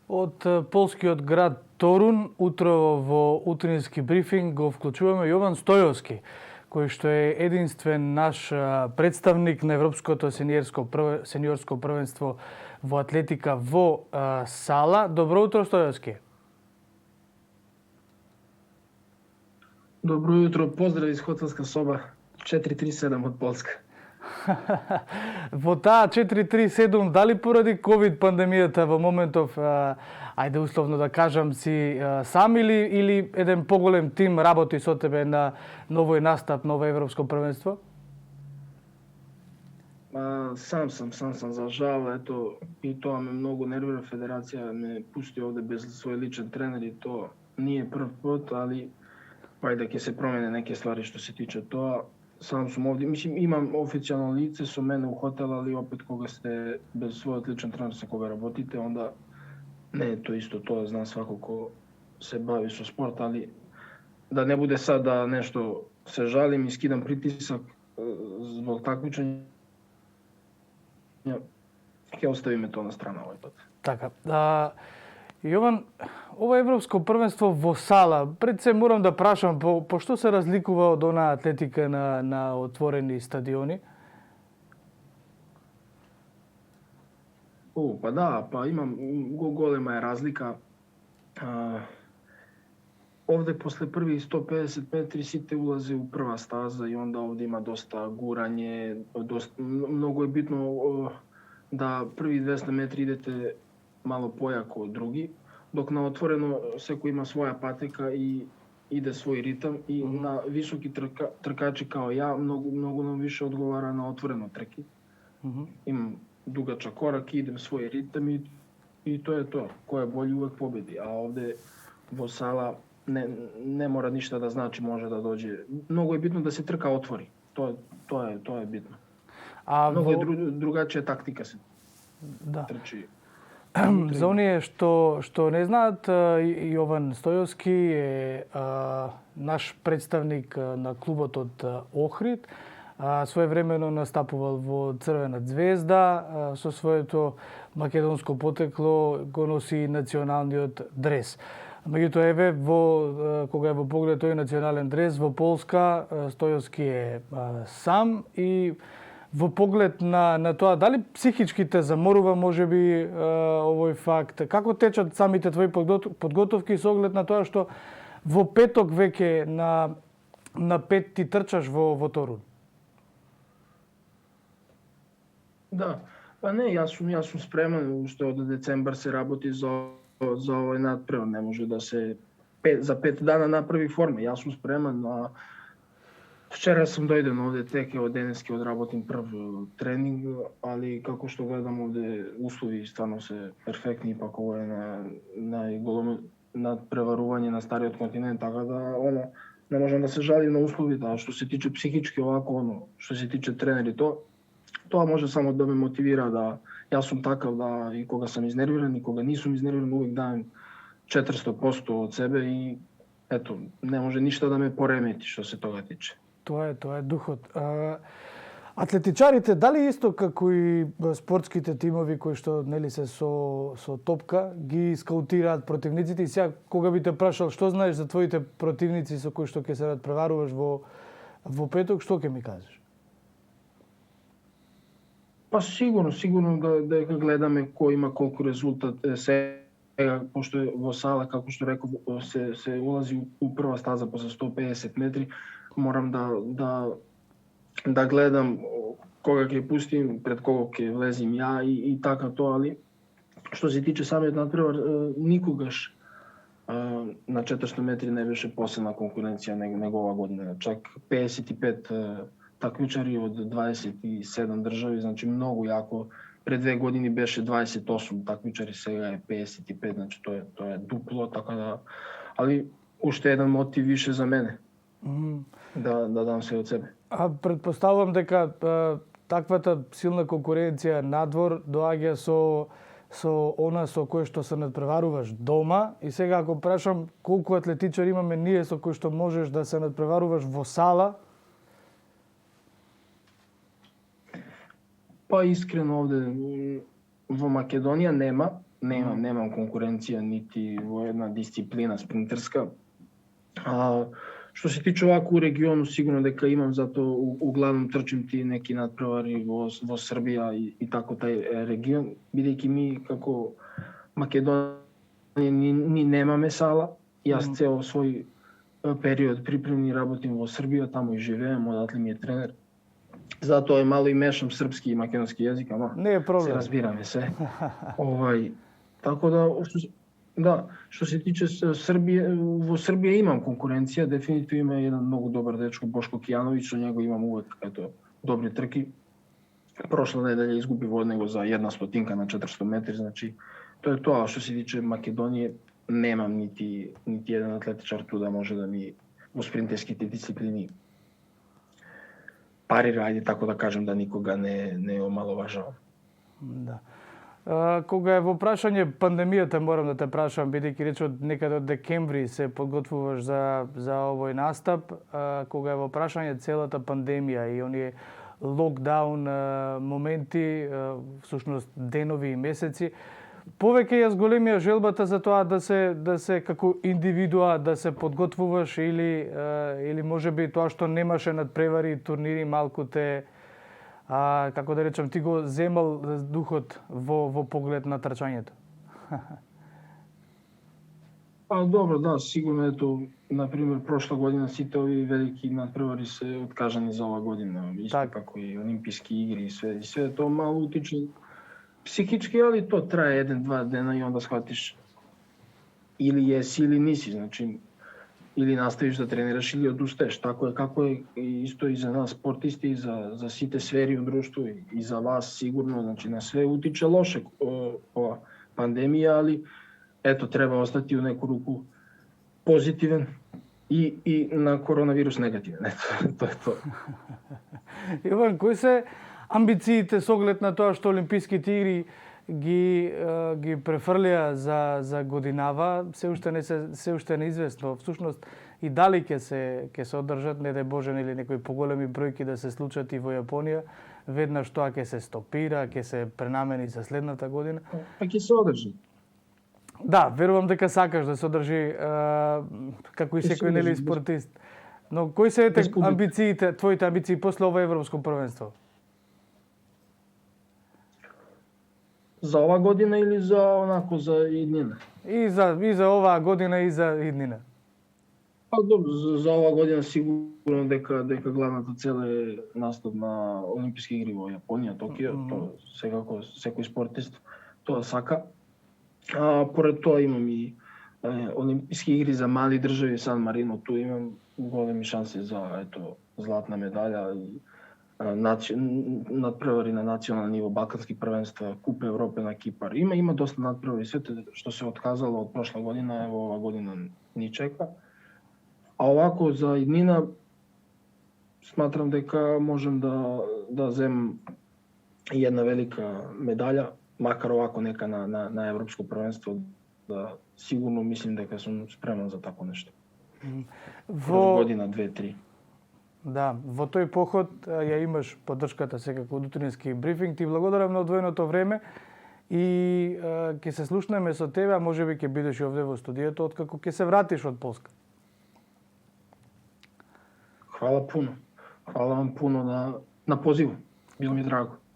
Од полскиот град Торун, утрово во утрински брифинг го вклучуваме Јован Стојовски, кој што е единствен наш представник на Европското сениорско првенство во атлетика во сала. Добро утро, Стојовски. Добро утро, поздрав из хотелска соба 437 од Полска. Во таа 437, дали поради ковид пандемијата во моментов, ајде условно да кажам, си сам или еден поголем тим работи со тебе на новој настап, ново европско првенство? Сам сам за жал, ето, и тоа ме многу нервира. Федерација ме пусти овде без свој личен тренер и тоа не е прв пат, али ајде ќе се промене неки ствари што се тиче тоа. Сам сум овде, мислим, имам официјално лице со мене у хотел, али опет кога сте без својот личен тренер со кога работите, онда не е тоа исто, тоа знам свако ко се бави со спорт, али да не буде сад да нешто се жалим и скидам притисак због такмичење, ќе оставиме тоа на страна овој пат. Така. Јован, ова европско првенство во сала, пред се морам да прашам, по што се разликува од онаа атлетика на отворени стадиони? Па да, имам голема е разлика. Овде после први 150 метри сите улазе у прва стаза и онда овде има доста гурање, многу е битно да први 200 метри идете мало појако од други, док на отворено секој има своја патека и иде свој ритам и на високи тркачи као ја многу више одговара на отворено трки. Имам дугачок корак, идем свој ритам и тоа е тоа. Кој е бољи увек победи, а овде во сала не мора ништа да значи, може да доđe. Многу е битно да се трка отвори. Тоа е битно. Многу е другачија тактика се трчи. За оние што не знаат, Јован Стојовски е наш представник на клубот од Охрид. Своевремено настапувал во Црвена звезда, со своето македонско потекло го носи националниот дрес. Меѓутоа, еве, кога е во поглед тој национален дрес во Полска, Стојовски е сам и во поглед на тоа, дали психички те заморува можеби овој факт? Како течат самите твои подготовки со оглед на тоа што во петок веќе на 5 ти трчаш во Торун? Да, не, јас сум спремен, уште од децембар се работи за овој надпревар, не може да се за 5 дана направи форма. Јас сум спремен, вчера сум дојден овде тек, од денески одработим прв тренинг, али како што гледам овде услови стварно се перфектни, пак ова е најголемо надпреварување на стариот континент, така да не можам да се жалим на условите, а што се тиче психички овако, што се тиче тренери, тоа може само да ме мотивира да јас сум такав да и кога сум изнервиран и кога не сум изнервиран увек давам 400% од себе и ето, не може ништо да ме поремети што се тога тиче. Тоа е духот. Атлетичарите, дали исто како и спортските тимови кои што нели се со топка, ги скаутираат противниците и сега кога би те прашал што знаеш за твоите противници со кои што ќе се надпреваруваш во петок, што ќе ми кажеш? Сигурно дека гледаме кој има колку резултат. Сега, пошто во сала, како што реков, се улази у прва стаза после 150 метри, морам да гледам кога ќе пустим, пред кого ќе влезим ја и така тоа, али што се тиче самиот надпревар, никогаш на 400 метри не беше посебна конкуренција него ова година. Чак 55 такмичари од 27 држави, значи многу јако. Пред 2 години беше 28 такмичари, сега е 55, значи тоа е дупло, така да, али уште еден мотив више за мене. Да дам се од себе. Предпоставувам дека таквата силна конкуренција надвор доаѓа со она со кој што се надпреваруваш дома и сега ако прашам колку атлетичари имаме ние со кој што можеш да се надпреваруваш во сала? Искрено овде во Македонија нема, Nemam konkurencija niti jedna disciplina sprinterska. Što se tiče ovako u regionu, sigurno дека imam, zato uglavnom trčim ti neki nadprevari vo Srbija i tako taj region, бидејќи ми како Македонија ни немаме сала. Јас цел свој период припремни работим во Србија, тамо и живеем, одатле ми е тренер. Затоа е мало и мешам српски и македонски јазик, ама не е проблем. Се разбираме се. Така да, што се тиче Србија, во Србија имам конкуренција, дефинитивно има еден многу добар дечко Бошко Кијановиќ, со него имам увек добри трки. Прошла неделја изгуби во него за 100 на 400 метри, значи тоа е тоа. Што се тиче Македонија, немам нити еден атлетичар ту да може да ми во спринтерските дисциплини парира, ајде тако да кажем, да никога не омаловажавам. Да. Кога е во прашање пандемијата, морам да те прашам, бидејќи рече од некаде од декември се подготвуваш за овој настап, кога е во прашање целата пандемија и оние локдаун моменти, всушност денови и месеци, повеќе ја зголемија желбата за тоа да се како индивидуа да се подготвуваш или можеби тоа што немаше надпревари и турнири малку те како да речам, ти го земал духот во поглед на трчањето? Добро, да, сигурно ето, например, прошла година сите овие велики надпревари се откажани за ова година, исто како и Олимписки игри и све тоа мало утиче психички, али тоа трае 1-2 дена и онда схватиш или јеси или ниси, значи или наставиш да тренираш или одустаеш. Тако е како е исто и за нас спортисти, и за сите сфери од друштво и за вас сигурно, значи на све утиче лоше ова пандемија, али ето треба остати у неку руку позитивен и на коронавирус негативен. Ето, тоа е тоа. Иван, кои се амбициите со оглед на тоа што Олимписките игри ги префрлија за годинава, се уште неизвестно. Всушност и дали ќе се одржат, не дај Боже, или некои поголеми бројки да се случат и во Јапонија, веднаш тоа ќе се стопира, ќе се пренамени за следната година. Па ќе се одржи. Да, верувам дека сакаш да се одржи како и секој нели спортист. Но кои се амбициите, твоите амбиции после ова европско првенство? За ова година или за иднина? И за оваа година и за иднина. Добро, за ова година сигурно дека главната цел е настап на Олимписки игри во Јапонија, Токио, тоа секако секој спортист тоа сака. Поред тоа имам и Олимписки игри за мали држави, Сан Марино, ту имам големи шанси за златна медаља и надпревари на национални ниво, балкански првенства, Куп Европе на Кипар. Има доста надпревари, свете што се отказало од прошла година, ево ова година ни чека. А овако за иднина сматрам дека можем да земам една велика медаља, макар овако нека на европско првенство, да сигурно мислим дека сум спремен за тако нешто. Во година 2-3. Да, во тој поход ја имаш поддршката секако од утрински брифинг. Ти благодарам на одвоеното време и ќе се слушнеме со тебе, а можеби ќе бидеш и овде во студиото откако ќе се вратиш од Полска. Хвала пуно. Хвала вам пуно на позивот. Било ми драго.